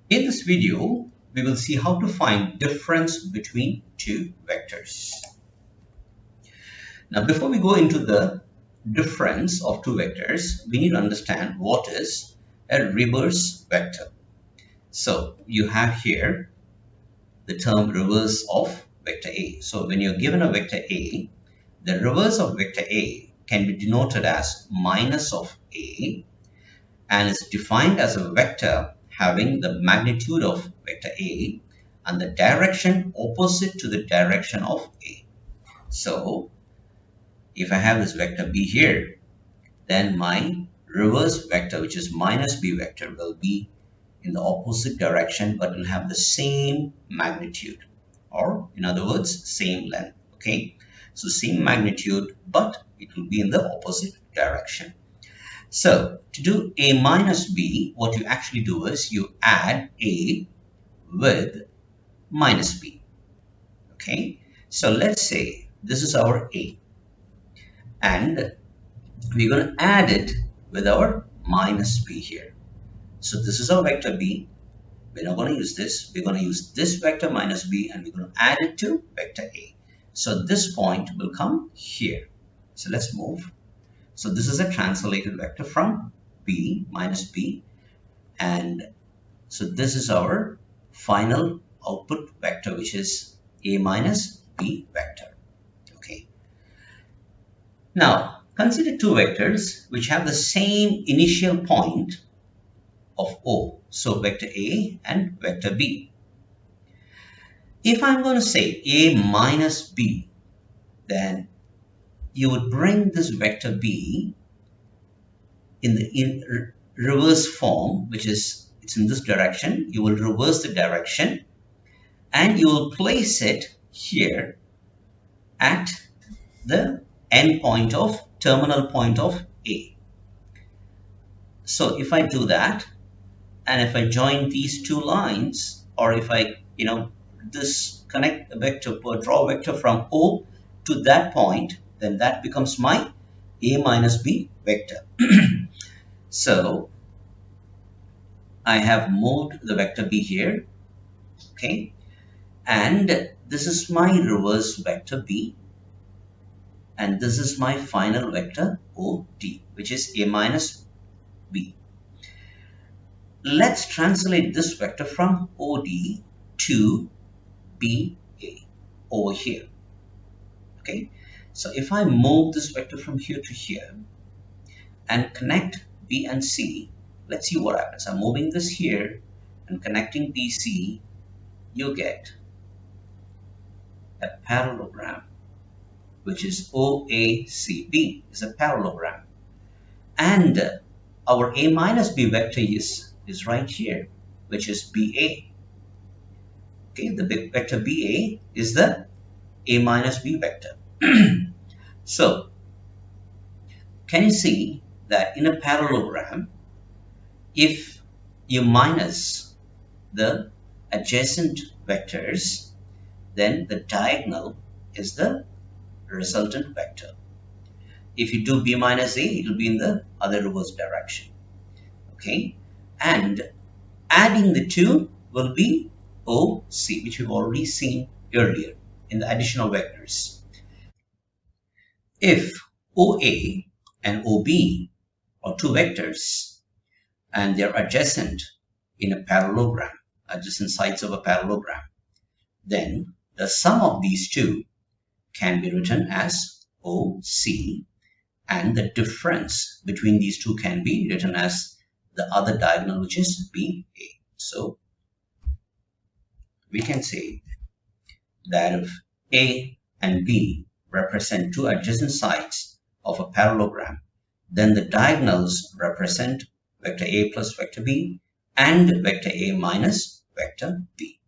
In this video, we will see how to find difference between two vectors. Now, before we go into the difference of two vectors, we need to understand what is a reverse vector. So, you have here the term reverse of vector A. So, when you're given a vector A, the reverse of vector A can be denoted as minus of A and is defined as a vector having the magnitude of vector A and the direction opposite to the direction of A. So, if I have this vector B here, then my reverse vector, which is minus B vector, will be in the opposite direction but will have the same magnitude, or in other words, same length. Okay, so same magnitude, but it will be in the opposite direction. So to do A minus B, what you actually do is you add A with minus B. Okay, so let's say this is our A and we're going to add it with our minus B here. So this is our vector B. We're not going to use this. We're going to use this vector minus B and we're going to add it to vector A. So this point will come here. So let's move. So this is a translated vector from B minus B, and so this is our final output vector, which is A minus B vector. Okay. Now consider two vectors which have the same initial point of O. So vector A and vector B. If I'm going to say A minus B, then you would bring this vector B in the reverse form, which is it's in this direction. You will reverse the direction and you will place it here at the end point of terminal point of A. So if I do that, and if I join these two lines, or if I connect a vector or draw a vector from O to that point, then that becomes my A minus B vector. So I have moved the vector B here, okay, and this is my reverse vector B, and this is my final vector OD, which is A minus B. Let's translate this vector from OD to BA over here. Okay, so if I move this vector from here to here and connect B and C, let's see what happens. I'm moving this here and connecting BC, you get a parallelogram, which is OACB, is a parallelogram. And our A minus B vector is right here, which is BA. Okay, the big vector BA is the A minus B vector. So, can you see that in a parallelogram, if you minus the adjacent vectors, then the diagonal is the resultant vector. If you do B minus A, it will be in the other reverse direction. Okay, and adding the two will be OC, which we've already seen earlier in the additional vectors. If OA and OB are two vectors and they're adjacent in a parallelogram, adjacent sides of a parallelogram, then the sum of these two can be written as OC, and the difference between these two can be written as the other diagonal, which is BA. So we can say that if A and B represent two adjacent sides of a parallelogram, then the diagonals represent vector A plus vector B and vector A minus vector B.